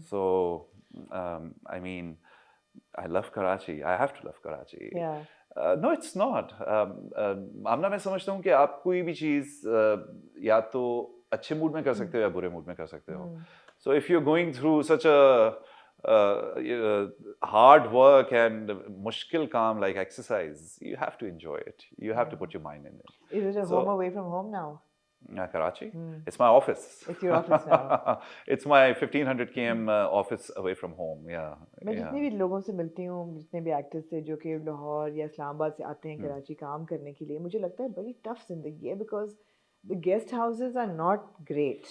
So, I mean, I love Karachi. I have to love Karachi. Yeah. No, it's not. आमना मैं समझता हूँ कि आप कोई भी चीज़ या तो अच्छे मूड में कर सकते हो या बुरे मूड में कर सकते हो. So if you're going through such a hard work and mushkil काम like exercise, you have to enjoy it. You have to put your mind in it. Is it a home away from home now? Karachi? It's my office. It's your office now. It's my 1500 km office away from home. Yeah. मैं जितने भी लोगों से मिलती हूँ, जितने भी actors से जो कि लाहौर या इस्लामाबाद से आते हैं कराची काम करने के लिए, मुझे लगता है बड़ी टफ जिंदगी है because the guest houses are not great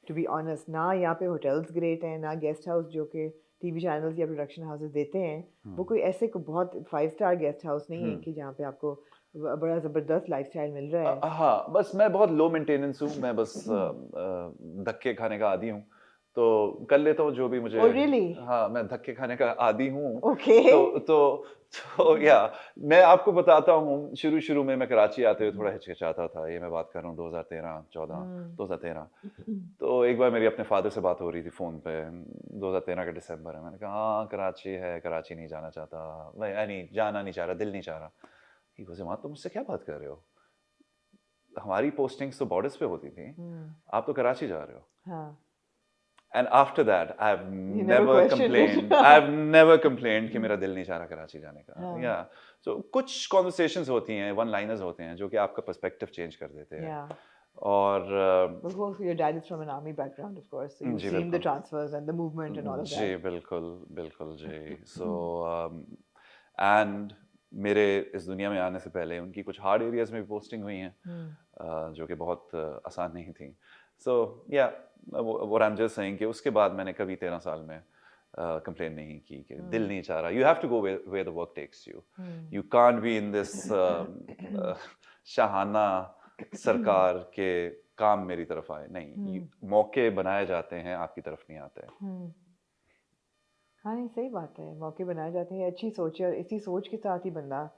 to be honest. ना यहाँ पे होटल्स ग्रेट हैं, ना गेस्ट हाउस जो कि टीवी चैनल्स या प्रोडक्शन हाउसेज देते हैं वो कोई ऐसे को बहुत 5 स्टार गेस्ट हाउस नहीं है कि जहाँ पे आपको बड़ा ज़बरदस्त लाइफस्टाइल मिल रहा है. हाँ, बस मैं बहुत लो मेंटेनेंस हूँ. मैं बस धक्के खाने का आदी हूँ, तो कर लेता हूँ जो भी मुझे. really? हाँ, मैं धक्के खाने का आदी हूँ. Okay. तो या मैं आपको बताता हूँ, शुरू में मैं कराची आते हुए थोड़ा हिचकिचाता था. ये मैं बात कर रहा हूँ 2013. तो एक बार मेरी अपने फादर से बात हो रही थी फ़ोन पे. 2013 का दिसंबर है. मैंने कहा हाँ कराची है, कराची नहीं जाना चाहता, नहीं जाना नहीं चाह रहा, दिल नहीं चाह रहा. ही गोज़ माँ, तुम मुझसे क्या बात कर रहे हो? हमारी पोस्टिंग्स तो बॉर्डर्स पे होती थी, आप तो कराची जा रहे हो. हाँ. And after that, I've never complained. I've never complained कि मेरा दिल नहीं चाह रहा कराची जाने का. Yeah. So कुछ conversations होती हैं, one-liners होते हैं जो कि आपका perspective change कर देते हैं. Yeah. और of course your dad is from an army background, of course, so you've seen the transfers and the movement and all of that. जी बिल्कुल जी. So and मेरे इस दुनिया में आने से पहले उनकी कुछ हार्ड एरियाज में पोस्टिंग हुई हैं जो कि बहुत आसान नहीं थी. So yeah, what I'm just saying कि उसके बाद मैंने कभी 13 साल में कंप्लेन नहीं की कि दिल नहीं चाह रहा. You have to go where the work takes you. You can't be in this Shahana सरकार के काम मेरी तरफ आए. नहीं, मौके बनाए जाते हैं, आपकी तरफ नहीं आते. हाँ, नहीं सही बात है, मौके बनाए जाते हैं. अच्छी सोच है और इसी सोच के साथ ही बंदा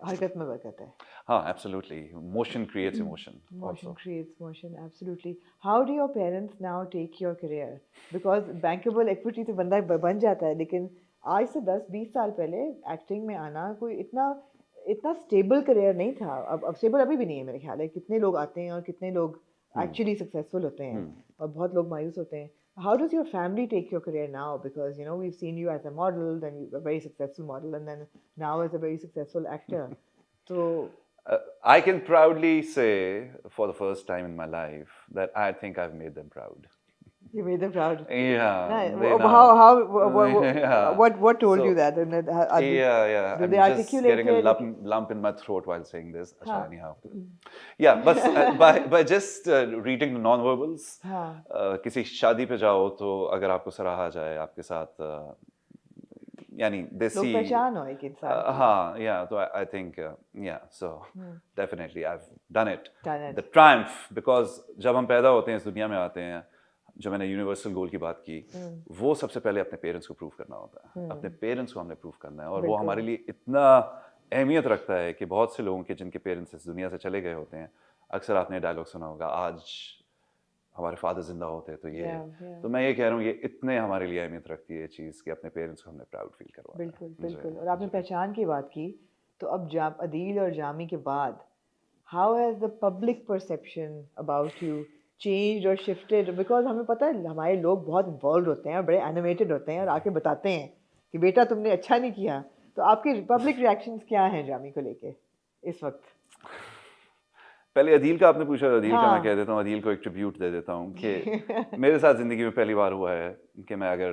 हरकत में बरकत है. हाँ, absolutely. Motion creates emotion. Motion creates motion, absolutely. How do your parents now take your career? Because bankable equity तो बंदा बन जाता है, लेकिन आज से 10-20 साल पहले एक्टिंग में आना कोई इतना स्टेबल करियर नहीं था. अब स्टेबल अभी भी नहीं है मेरे ख्याल है. कितने लोग आते हैं और कितने लोग एक्चुअली सक्सेसफुल होते हैं और बहुत लोग मायूस होते हैं. How does your family take your career now? Because you know we've seen you as a model, then you're a very successful model, and then now as a very successful actor. So I can proudly say, for the first time in my life, that I think I've made them proud. You made them proud. Yeah. What told you that? Yeah. Do they I'm just getting a lump in my throat while saying this. Anyhow. Yeah, but by just reading the non-verbals, किसी शादी पे जाओ तो अगर आपको सराहा जाए, आपके साथ यानी देसी पहचान हो एक इंसान. हाँ, yeah. So I think yeah. So definitely I've done it. The triumph, because जब हम पैदा होते हैं, इस दुनिया में आते हैं, जो मैंने यूनिवर्सल गोल की बात की, वो सबसे पहले अपने पेरेंट्स को प्रूव करना होता है. अपने पेरेंट्स को हमने प्रूव करना है, और वो हमारे लिए इतना अहमियत रखता है कि बहुत से लोगों के जिनके पेरेंट्स इस दुनिया से चले गए होते हैं, अक्सर आपने डायलॉग सुना होगा, आज हमारे फादर जिंदा होते तो ये. तो मैं ये कह रहा हूँ, ये इतने हमारे लिए अहमियत रखती है ये चीज़ कि अपने पेरेंट्स को हमने प्राउड फील करवाया. बिल्कुल. और आपने पहचान की बात की, तो अब अदील और जामी के बाद how has the public perception about you changed or shifted? Because हमें पता है हमारे लोग बहुत इन्वॉल्व होते हैं और बड़े एनिमेटेड होते हैं और आके बताते हैं कि बेटा तुमने अच्छा नहीं किया. तो आपके पब्लिक रिएक्शंस क्या हैं जामी को लेके इस वक्त? पहले अदील का आपने पूछा, अदील का मैं कह देता हूँ, अदील को एक ट्रिब्यूट दे देता हूँ कि मेरे साथ ज़िंदगी में पहली बार हुआ है कि मैं अगर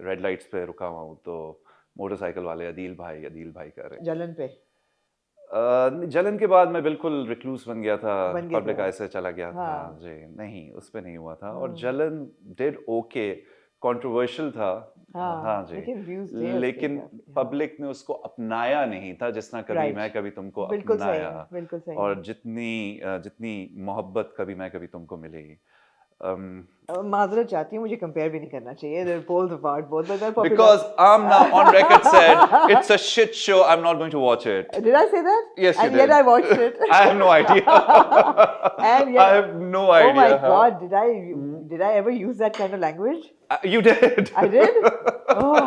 रेड लाइट्स पे रुका हुआ हूँ तो मोटरसाइकिल वाले अदील भाई कर रहे हैं. जलन पे? जलन के बाद मैं बिल्कुल रिक्लूस बन गया था, पब्लिक आई से चला गया था. जी नहीं, उस पे नहीं हुआ था. और जलन डिड ओके, कंट्रोवर्शियल था. हाँ जी, लेकिन पब्लिक ने उसको अपनाया नहीं था जितना कभी तुमको अपनाया. और जितनी मोहब्बत कभी तुमको मिली. माजरत चाहती हूँ, मुझे कंपेयर भी नहीं करना चाहिए. They're poles apart, both of them. Because I'm now on record said it's a shit show. I'm not going to watch it. Did I say that? Yes, you did. And yet I watched it. I have no idea. And yet, I have no idea. Oh my God! Did I Did I ever use that kind of language? You did. I did? Oh,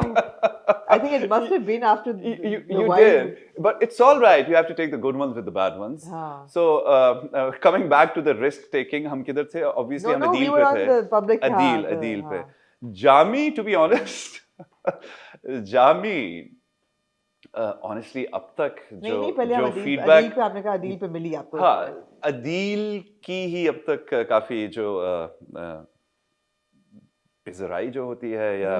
I think it must have been after you did. But it's all right. You have to take the good ones with the bad ones. So, coming back to the risk taking, हम किधर थे? Obviously, हम we were on the public. Adil पे. Jami, to be honest, Jami, honestly, अब तक जो feedback पे आपने कहा अदील पे मिली आपको. हाँ, अदील की ही अब तक काफी जो पिज़राई जो होती है या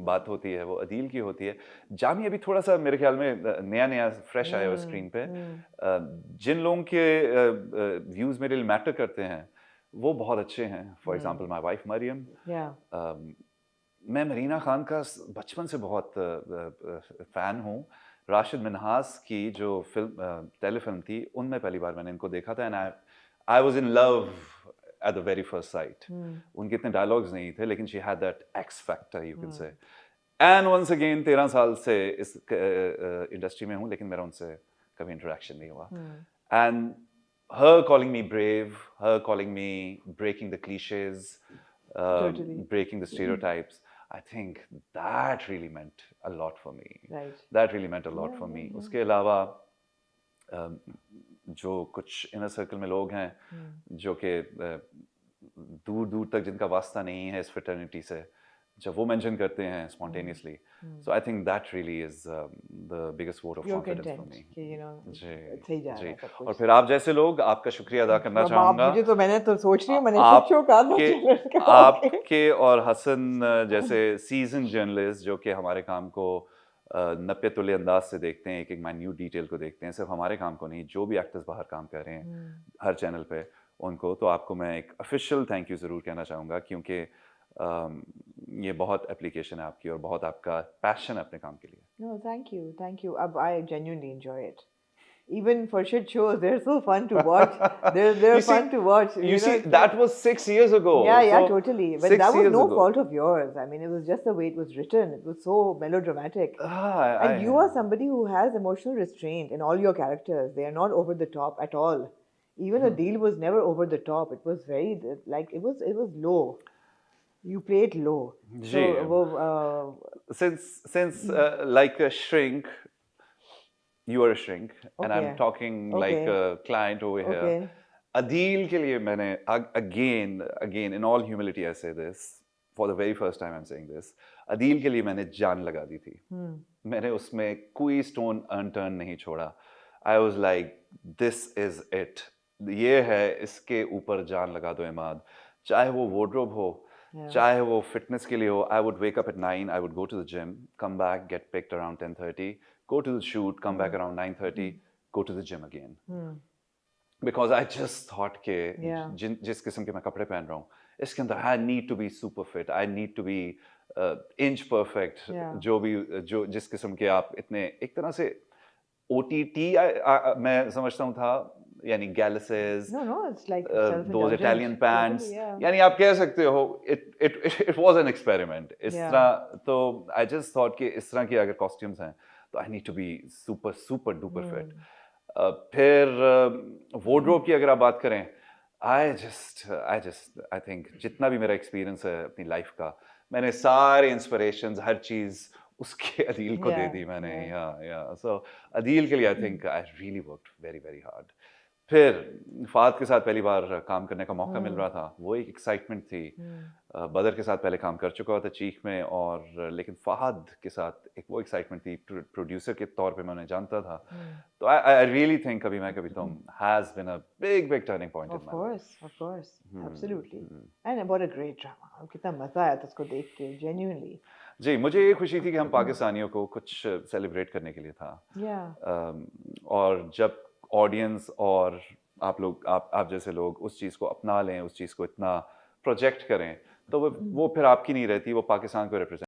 बात होती है वो अदील की होती है. जामी अभी थोड़ा सा मेरे ख्याल में नया फ्रेश आया है स्क्रीन पे. जिन लोगों के व्यूज मेरे लिए मैटर करते हैं वो बहुत अच्छे हैं. For example my wife Mariam. मैं मरीना खान का बचपन से बहुत फैन हूँ. राशिद मिन्हास की जो टेलीफिल्म थी उनमें पहली बार मैंने इनको देखा था. And I was in love at the very first sight. उनके इतने डायलॉग्स नहीं थे लेकिन she had that X factor you can say. And once again 13 साल से इस इंडस्ट्री में हूँ लेकिन मेरा उनसे कभी इंटरेक्शन नहीं हुआ. And her calling me brave, her calling me breaking the cliches, breaking the stereotypes, I think that really meant a lot for me. Right. That really meant a lot for me. उसके अलावा जो कुछ inner circle में लोग हैं जो कि दूर दूर तक जिनका वास्ता नहीं है इस फ्रेटर्निटी से, जब वो मेंशन करते हैं spontaneously, so I think that really is the biggest vote of confidence for me. जी. और फिर आप जैसे लोग, आपका शुक्रिया अदा करना चाहूँगा. मुझे तो मैंने तो सोच रही हूँ मैंने आपके और हसन जैसे सीजन जर्नलिस्ट जो कि हमारे काम को नब्बे तुले अंदाज से देखते हैं, एक एक माइन्यूट डिटेल को देखते हैं, सिर्फ हमारे काम को नहीं, जो भी एक्टर्स बाहर काम कर रहे हैं हर चैनल पे उनको, तो आपको मैं एक ऑफिशियल थैंक यू ज़रूर कहना चाहूँगा क्योंकि ये बहुत एप्लीकेशन है आपकी और बहुत आपका पैशन है अपने काम के लिए. No, thank you. अब I genuinely enjoy it. Even for shit shows, they're so fun to watch. They're fun to watch. You see, that was 6 years ago. Yeah, totally. But that was no fault of yours. I mean, it was just the way it was written. It was so melodramatic. And you are somebody who has emotional restraint in all your characters. They are not over the top at all. Even Adil was never over the top. It was very like it was low. You played low. So, since like a shrink. You are a shrink, and I'm talking like a client over here. Adil के लिए मैंने again in all humility I say this for the very first time I'm saying this. Adil के लिए मैंने जान लगा दी थी. मैंने उसमें कोई stone unturned नहीं छोड़ा. I was like, this is it. ये है, इसके ऊपर जान लगा दो इमाद. चाहे वो wardrobe हो, चाहे वो fitness के लिए हो. I would wake up at 9. I would go to the gym, come back, get picked around 10:30. Go to the shoot, come back around 9:30, go to the gym again. Because I just thought कि जिस किस्म के मैं कपड़े पहन रहा हूँ, इसके अंदर I need to be super fit, I need to be inch perfect. जो जिस किस्म के आप इतने एक तरह से OTT मैं समझता हूँ था, यानी गैलिसेस, it's like those Italian pants, यानी आप कह सकते हो it was an experiment. इस तरह तो I just thought कि इस तरह की अगर costumes हैं तो I need to be super duper fit. फिर wardrobe की अगर आप बात करें, I think जितना भी मेरा एक्सपीरियंस है अपनी लाइफ का, मैंने सारे इंस्पिरेशंस हर चीज़ उसके अदील को दे दी मैंने. So अदील के लिए I think I really worked very hard. फिर फ़ाद के साथ पहली बार काम करने का मौका मिल रहा था, वो एक एक्साइटमेंट थी. बदर के साथ पहले काम कर चुका था चीख में, और लेकिन फ़ाद के साथ एक वो एक्साइटमेंट थी. प्रोड्यूसर के तौर पे मैं उन्हें जानता था. तो आई रियली थिंक कभी मैं कभी तुम has been a big turning point in my life. Of course absolutely. And what a great drama. कितना मजा आया था उसको देख के, जेन्युइनली. जी, मुझे ये खुशी थी कि हम पाकिस्तानियों को कुछ सेलिब्रेट करने के लिए था. और जब ऑडियंस और आप लोग, आप जैसे लोग उस चीज़ को अपना लें, उस चीज़ को इतना प्रोजेक्ट करें, तो वो फिर आपकी नहीं रहती, वो पाकिस्तान को रिप्रेजेंट